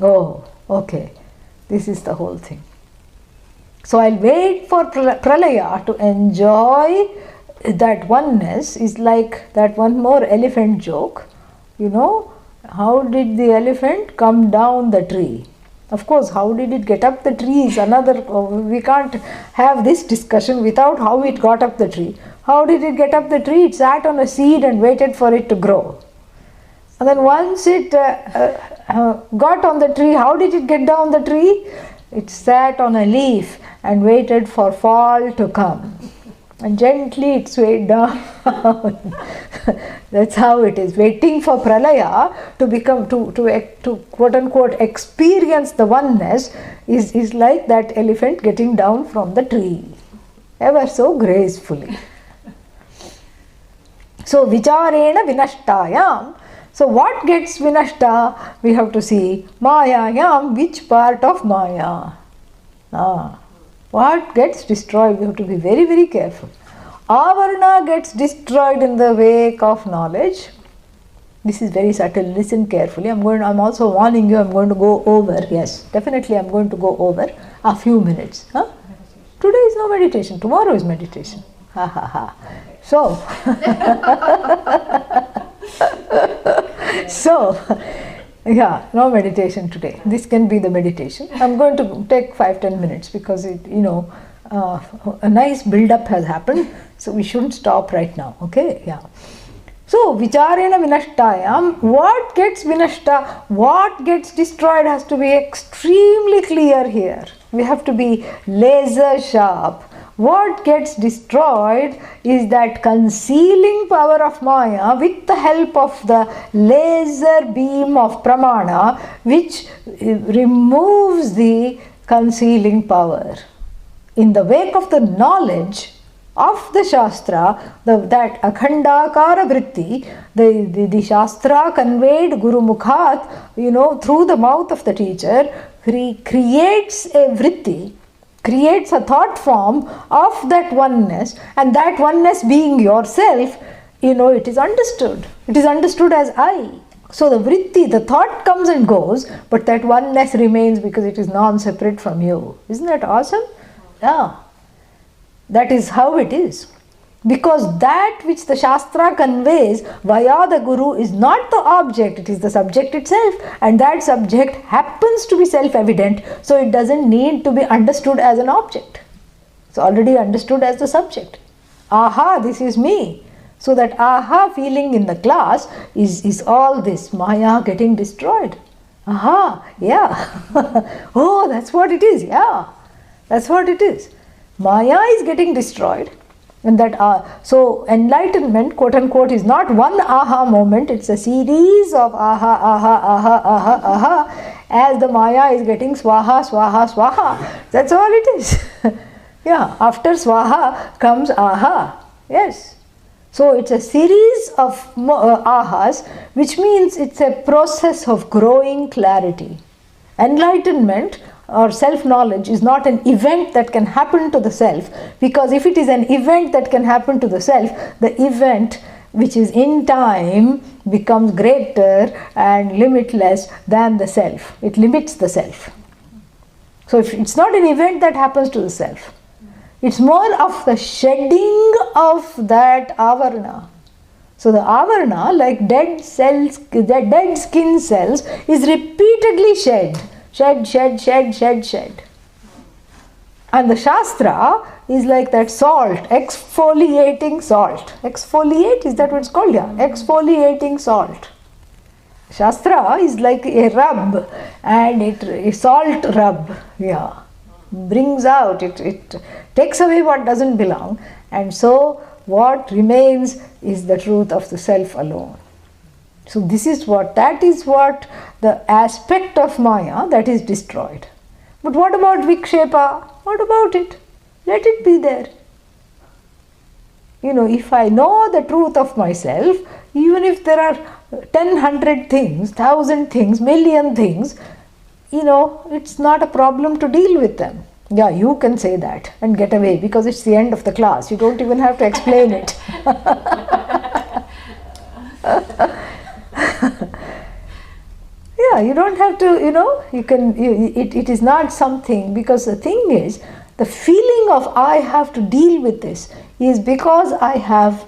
Oh. Okay, this is the whole thing. So I'll wait for Pralaya to enjoy that oneness. Is like that one more elephant joke. How did the elephant come down the tree? Of course, how did it get up the tree is another, we can't have this discussion without how it got up the tree. How did it get up the tree? It sat on a seed and waited for it to grow. And then once it got on the tree, how did it get down the tree? It sat on a leaf and waited for fall to come. And gently it swayed down. That's how it is. Waiting for Pralaya to become, to quote unquote experience the oneness is like that elephant getting down from the tree. Ever so gracefully. So, vicharena vinashtayam. So what gets vinashta? We have to see Mayayam, which part of Maya? What gets destroyed? We have to be very, very careful. Avarna gets destroyed in the wake of knowledge. This is very subtle. Listen carefully. I'm also warning you. I'm going to go over. Yes, definitely. I'm going to go over a few minutes. Huh? Today is no meditation. Tomorrow is meditation. Ha ha ha. So, yeah, no meditation today. This can be the meditation. I'm going to take 5-10 minutes because a nice build-up has happened. So we shouldn't stop right now. Okay? Yeah. So, vicharena vinashtayam, what gets vinashta, what gets destroyed has to be extremely clear here. We have to be laser sharp. What gets destroyed is that concealing power of Maya with the help of the laser beam of Pramana, which removes the concealing power. In the wake of the knowledge of the Shastra, that Akhandakara Vritti, the Shastra conveyed Guru Mukhat, through the mouth of the teacher, creates a Vritti, creates a thought form of that oneness, and that oneness being yourself, it is understood. It is understood as I. So the vritti, the thought comes and goes, but that oneness remains because it is non-separate from you. Isn't that awesome? Yeah. That is how it is. Because that which the Shastra conveys via the Guru is not the object, it is the subject itself, and that subject happens to be self-evident, so it doesn't need to be understood as an object. It's already understood as the subject. Aha, this is me. So that aha feeling in the class is all this Maya getting destroyed. Aha, yeah. Oh, that's what it is, yeah. That's what it is. Maya is getting destroyed. And that so enlightenment, quote unquote, is not one aha moment, it's a series of aha, aha, aha, aha, aha, as the Maya is getting swaha, swaha, swaha. That's all it is. Yeah, after swaha comes aha. Yes. So it's a series of ahas, which means it's a process of growing clarity. Enlightenment or self-knowledge is not an event that can happen to the self, because if it is an event that can happen to the self, the event which is in time becomes greater and limitless than the self. It limits the self. So if it's not an event that happens to the self, it's more of the shedding of that avarana. So the avarana, like dead cells, the dead skin cells, is repeatedly shed. Shed, shed, shed, shed, shed. And the Shastra is like that salt, exfoliating salt. Exfoliate, is that what it's called? Yeah, exfoliating salt. Shastra is like a rub, and a salt rub, yeah, brings out, it takes away what doesn't belong, and so what remains is the truth of the self alone. So that is what the aspect of Maya that is destroyed. But what about Vikshepa? What about it? Let it be there. If I know the truth of myself, even if there are 10, 100 things, 1,000 things, million things, it's not a problem to deal with them. Yeah, you can say that and get away because it's the end of the class. You don't even have to explain it. Yeah, you don't have to, it is not something, because the thing is, the feeling of I have to deal with this is because I have,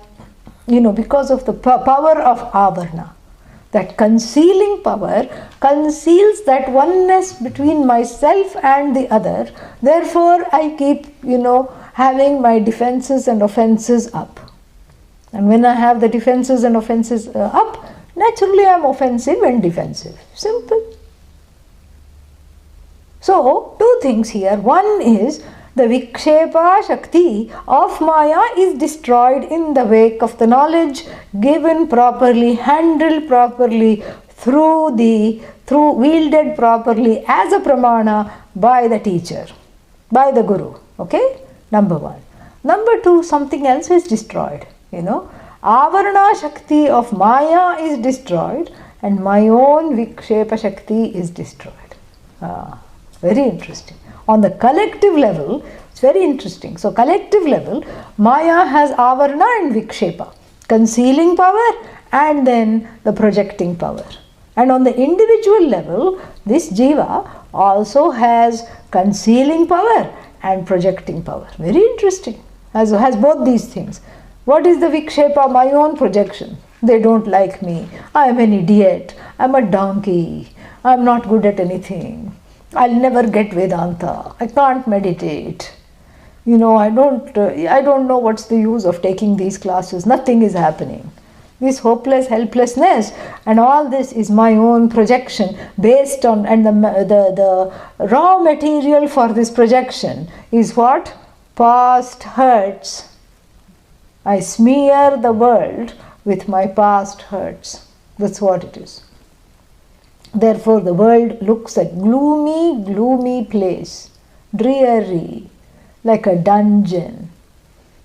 because of the power of avarna. That concealing power conceals that oneness between myself and the other. Therefore, I keep, having my defenses and offenses up. And when I have the defenses and offenses up, naturally I am offensive and defensive. Simple. So, two things here. One is the Vikshepa Shakti of Maya is destroyed in the wake of the knowledge given properly, handled properly, wielded properly as a pramana by the teacher, by the Guru. Okay? Number one. Number two, something else is destroyed. Avarana Shakti of Maya is destroyed and my own Vikshepa Shakti is destroyed. Very interesting. On the collective level, it's very interesting. So collective level, Maya has Avarana and Vikshepa. concealing power and then the projecting power. And on the individual level, this jiva also has concealing power and projecting power. Very interesting. Has both these things. What is the vikshepa? My own projection. They don't like me. I am an idiot. I am a donkey. I am not good at anything. I'll never get Vedanta. I can't meditate. I don't know what's the use of taking these classes. Nothing is happening. This hopeless helplessness and all this is my own projection based on, and the raw material for this projection is what? Past hurts. I smear the world with my past hurts. That's what it is. Therefore, the world looks a gloomy, gloomy place, dreary, like a dungeon.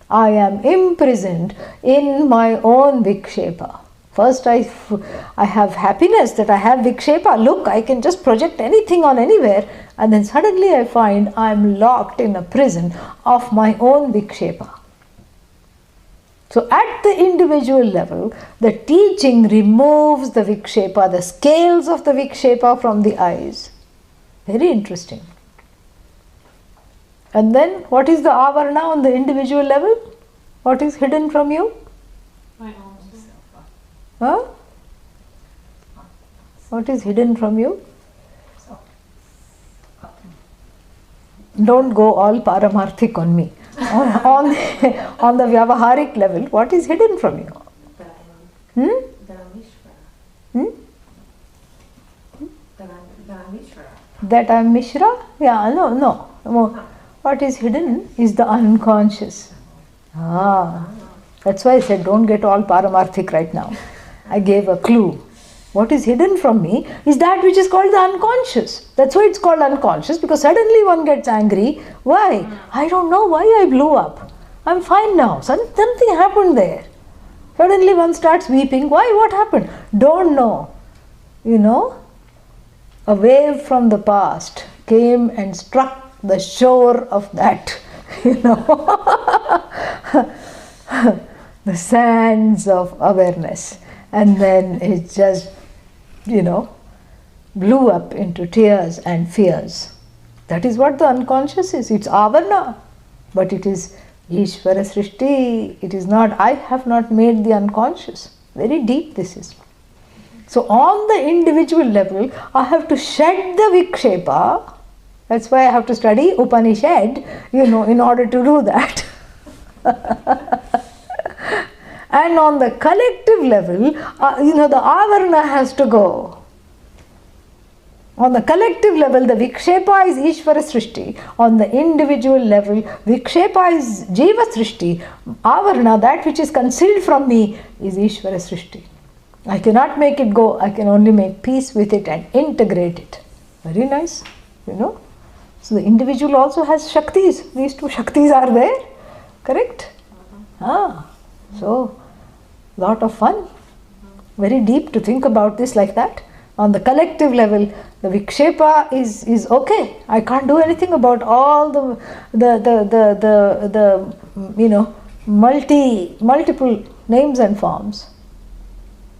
I am imprisoned in my own vikshepa. First, I have happiness that I have vikshepa. Look, I can just project anything on anywhere. And then suddenly I find I am locked in a prison of my own vikshepa. So at the individual level, the teaching removes the vikshepa, the scales of the vikshepa from the eyes. Very interesting. And then what is the avarana on the individual level? What is hidden from you? My own self. Huh? What is hidden from you? Don't go all paramarthik on me. on the vyavaharik level, what is hidden from you? That I am Mishra? Yeah, no. What is hidden is the unconscious. That's why I said don't get all paramarthik right now. I gave a clue. What is hidden from me is that which is called the unconscious. That's why it's called unconscious, because suddenly one gets angry. Why? I don't know why I blew up. I'm fine now. Something happened there. Suddenly one starts weeping. Why? What happened? Don't know. A wave from the past came and struck the shore of that, the sands of awareness. And then it just blew up into tears and fears. That is what the unconscious is. It's avarana, but it is Ishvara Srishti. It is not, I have not made the unconscious. Very deep this is. So on the individual level, I have to shed the vikshepa. That's why I have to study Upanishad, in order to do that. And on the collective level, the avarana has to go. On the collective level, the vikshepa is Ishvara Srishti. On the individual level, vikshepa is Jiva Srishti. Avarana, that which is concealed from me, is Ishvara Srishti. I cannot make it go. I can only make peace with it and integrate it. Very nice, So the individual also has Shaktis. These two Shaktis are there. Correct? So, lot of fun. Very deep to think about this like that. On the collective level, the vikshepa is okay. I can't do anything about all the multiple names and forms.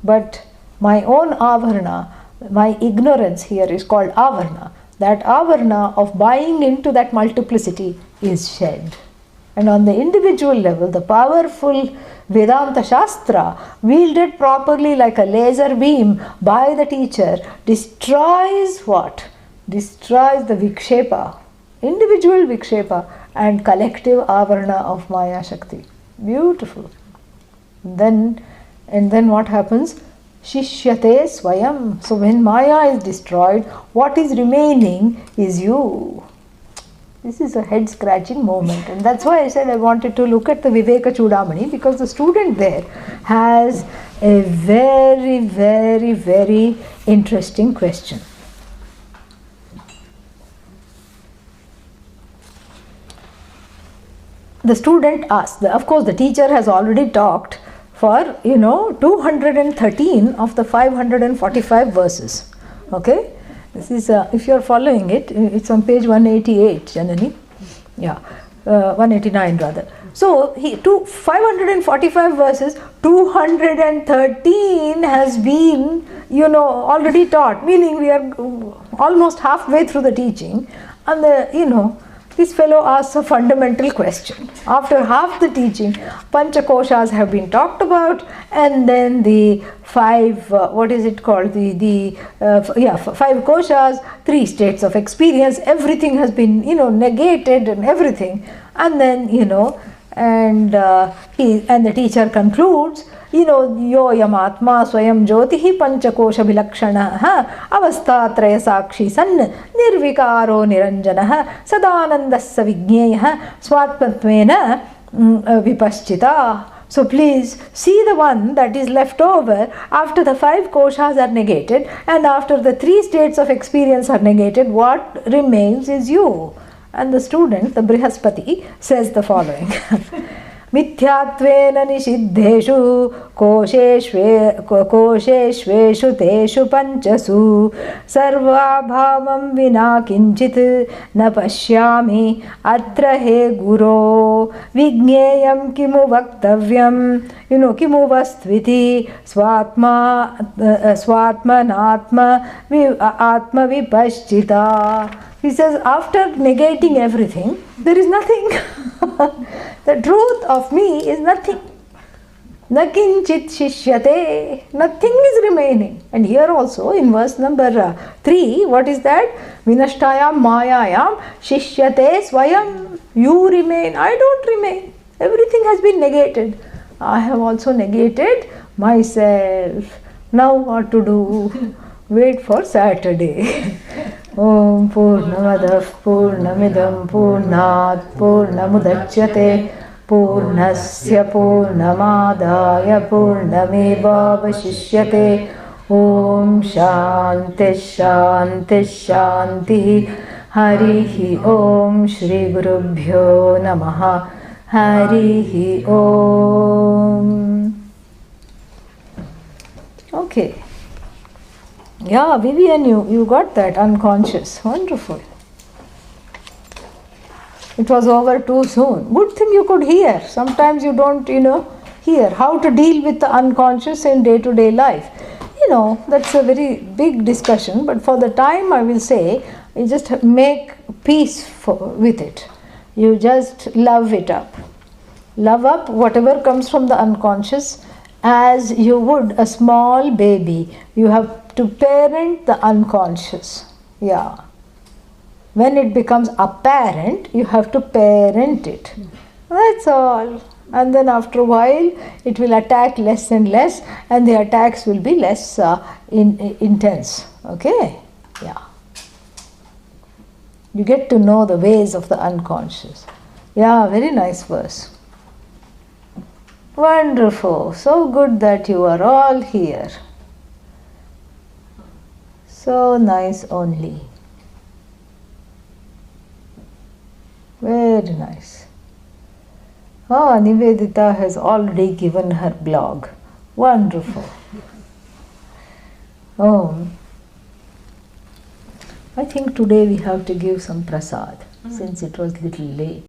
But my own avarana, my ignorance here is called avarana. That avarana of buying into that multiplicity is shed. And on the individual level, the powerful Vedanta Shastra, wielded properly like a laser beam by the teacher, destroys what? Destroys the vikshepa, individual vikshepa and collective avarana of Maya Shakti. Beautiful. And then what happens? Shishyate swayam. So when Maya is destroyed, what is remaining is you. This is a head scratching moment, and that's why I said I wanted to look at the Viveka Chudamani, because the student there has a very, very, very interesting question. The student asks, of course the teacher has already talked for 213 of the 545 verses. Okay? This is, if you are following it, it's on page 188, Janani. Yeah, 189 rather. So, 545 verses, 213 has been, already taught, meaning we are almost halfway through the teaching, and this fellow asks a fundamental question. After half the teaching, Panchakoshas have been talked about, and then the five, five koshas, 3 states of experience, everything has been, negated and everything. And then, and the teacher concludes, yoyamatma swayam jyotihi panchakosha vilakshana avastatraya sakshi san nirvikaro niranjana sadanandassa vigneya swatmatvena vipaschita. So please see the one that is left over after the 5 koshas are negated and after the 3 states of experience are negated, what remains is you. And the student, the Brihaspati, says the following. Mithyattvena nishiddheshu kosheshveshu teshu panchasu sarvabhavam vina kinchit na pashyami atra he guro vigneyam kimu vaktavyam kimu vastviti swatmanatma atma vipaschita. He says, after negating everything, there is nothing. The truth of me is nothing. Nakinchit shishyate. Nothing is remaining. And here also in verse number 3, what is that? Vinashtayam mayayam shishyate swayam. You remain. I don't remain. Everything has been negated. I have also negated myself. Now what to do? Wait for Saturday. Om Purnamadah Purnamidam Purnat Purnamudachyate Purnasya Purnamadaya Purnameva Vashishyate. Om Shanti Shanti Shanti. Harihi Om Shri Gurubhyo Namaha. Harihi Om. Okay. Yeah, Vivian, you got that, unconscious. Wonderful. It was over too soon. Good thing you could hear. Sometimes you don't, hear how to deal with the unconscious in day-to-day life. That's a very big discussion, but for the time I will say, you just make peace with it. You just love it up. Love up whatever comes from the unconscious as you would a small baby. You have to parent the unconscious. Yeah. When it becomes apparent, you have to parent it. That's all. And then after a while, it will attack less and less, and the attacks will be less intense. Okay? Yeah. You get to know the ways of the unconscious. Yeah, very nice verse. Wonderful. So good that you are all here. So nice only. Very nice. Ah, Nivedita has already given her blog. Wonderful. Oh, I think today we have to give some prasad since it was little late.